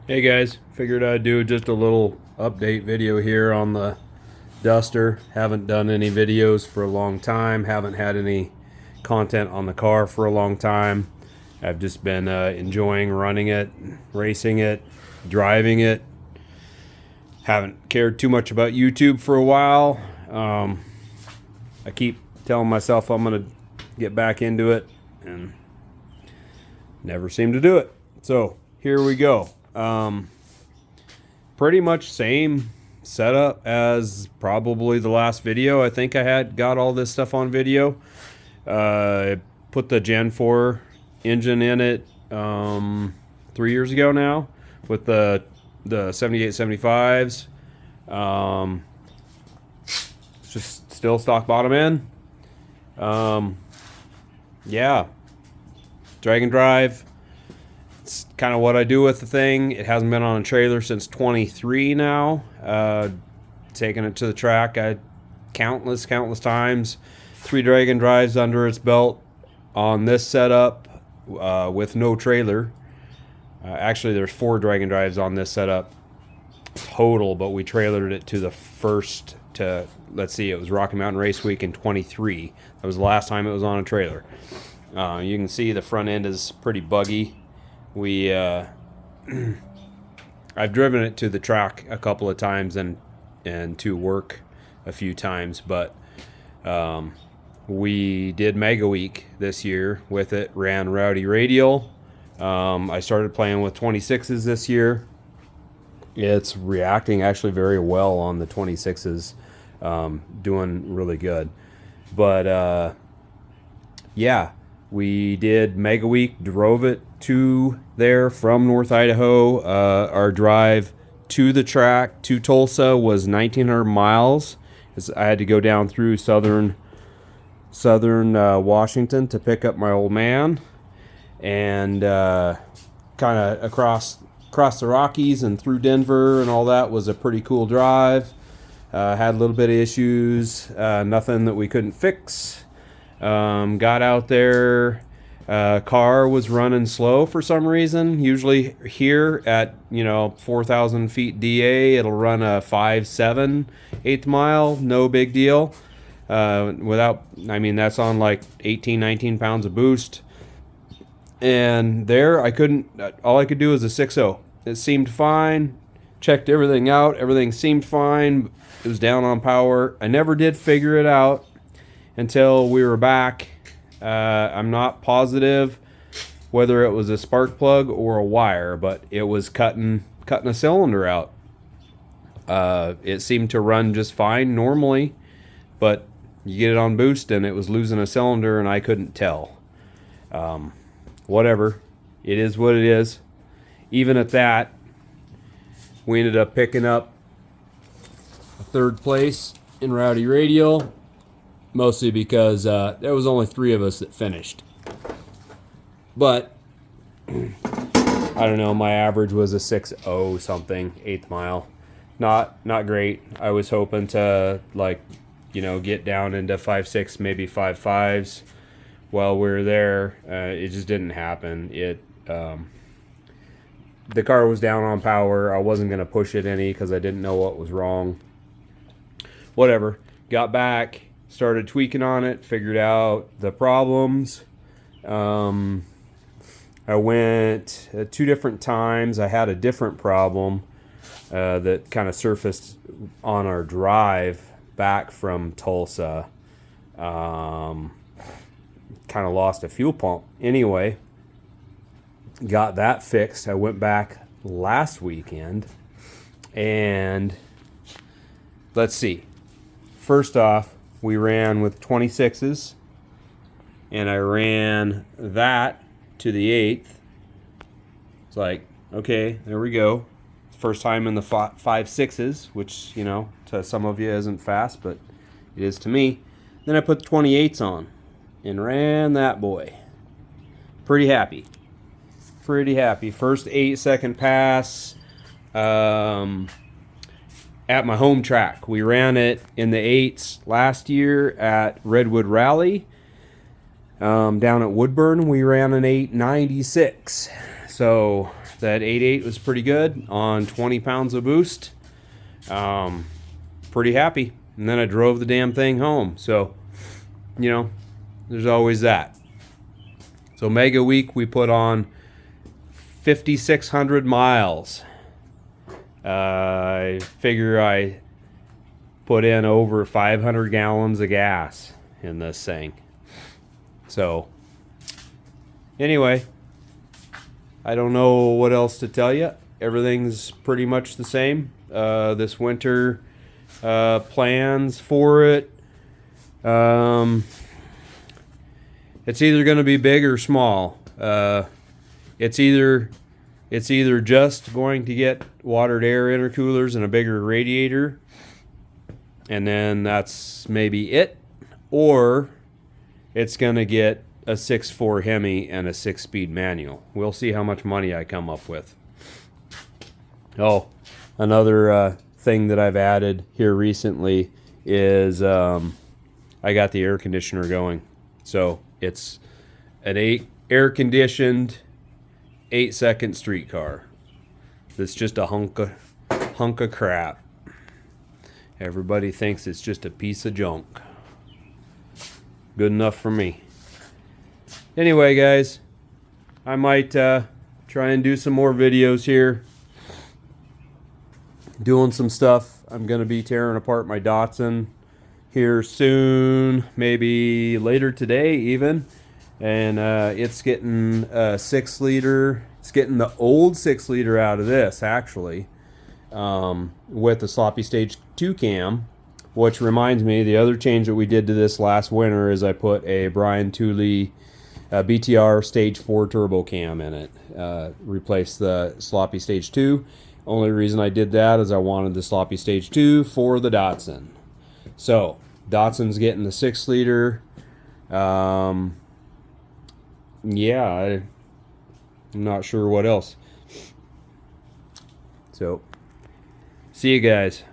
Hey guys, figured I'd do just a little update video here on the Duster. Haven't done any videos for a long time, haven't had any content on the car for a long time. I've just been enjoying running it, racing it, driving it. Haven't cared too much about YouTube for a while. I keep telling myself I'm gonna get back into it and never seem to do it. So here we go. Pretty much same setup as probably the last video. I think I had got all this stuff on video. I put the Gen 4 engine in it 3 years ago now with the 7875s. It's just still stock bottom end. Yeah, drag and drive. It's kind of what I do with the thing. It hasn't been on a trailer since 23 now. Taking it to the track, countless times. 3 drag and drives under its belt on this setup with no trailer. Actually, there's 4 drag and drives on this setup total, but we trailered it to the first to, let's see, it was Rocky Mountain Race Week in 23. That was the last time it was on a trailer. You can see the front end is pretty buggy. I've driven it to the track a couple of times and to work a few times, but we did Mega Week this year with it, ran Rowdy Radial. I started playing with 26s this year. It's reacting actually very well on the 26s, doing really good. But yeah, we did Mega Week, drove it to there from North Idaho. Our drive to the track to Tulsa was 1,900 miles. I had to go down through southern Washington to pick up my old man, and kind of across the Rockies and through Denver and all that was a pretty cool drive. Had a little bit of issues, nothing that we couldn't fix. Got out there, car was running slow for some reason. Usually here at 4,000 feet DA it'll run a 5.7 eighth mile, no big deal. That's on like 18-19 pounds of boost, and there all I could do was a 6.0. It seemed fine, checked everything out, everything seemed fine. It was down on power. I never did figure it out until we were back. I'm not positive whether it was a spark plug or a wire, but it was cutting a cylinder out. It seemed to run just fine normally, but you get it on boost and it was losing a cylinder and I couldn't tell. Whatever, it is what it is. Even at that, we ended up picking up a 3rd place in Rowdy Radial, mostly because there was only 3 of us that finished. But I don't know, my average was a 6.0 something, eighth mile. Not great. I was hoping to get down into 5.6, maybe 5.5s while we were there. It just didn't happen. The car was down on power. I wasn't going to push it any because I didn't know what was wrong. Whatever. Got back, started tweaking on it, figured out the problems. I went 2 different times. I had a different problem that kind of surfaced on our drive back from Tulsa. Kind of lost a fuel pump. Anyway, got that fixed. I went back last weekend, and let's see. First off, we ran with 26s, and I ran that to the 8th. It's like, okay, there we go. First time in the 5.6s, which, to some of you isn't fast, but it is to me. Then I put the 28s on and ran that boy. Pretty happy. First 8-second pass at my home track. We ran it in the 8s last year at Redwood Rally. Down at Woodburn, we ran an 8.96. So that 8.8 was pretty good on 20 pounds of boost. Pretty happy. And then I drove the damn thing home. So, you know, there's always that. So Mega Week, we put on 5,600 miles. I figure I put in over 500 gallons of gas in this thing. So, anyway, I don't know what else to tell you. Everything's pretty much the same. This winter, plans for it. It's either going to be big or small. It's either just going to get watered air intercoolers and a bigger radiator, and then that's maybe it, or it's going to get a 6.4 Hemi and a 6-speed manual. We'll see how much money I come up with. Oh, another thing that I've added here recently is I got the air conditioner going. So it's an air-conditioned 8-second streetcar. That's just a hunk of crap. Everybody thinks it's just a piece of junk. Good enough for me. Anyway, guys, I might try and do some more videos here. Doing some stuff. I'm going to be tearing apart my Datsun here soon, maybe later today even. And it's getting a 6-liter. It's getting the old 6-liter out of this, actually, with the sloppy stage 2 cam. Which reminds me, the other change that we did to this last winter is I put a Brian Tooley BTR stage 4 turbo cam in it. Replaced the sloppy stage 2. Only reason I did that is I wanted the sloppy stage 2 for the Datsun. So, Datsun's getting the 6-liter. Yeah, I'm not sure what else. So, see you guys.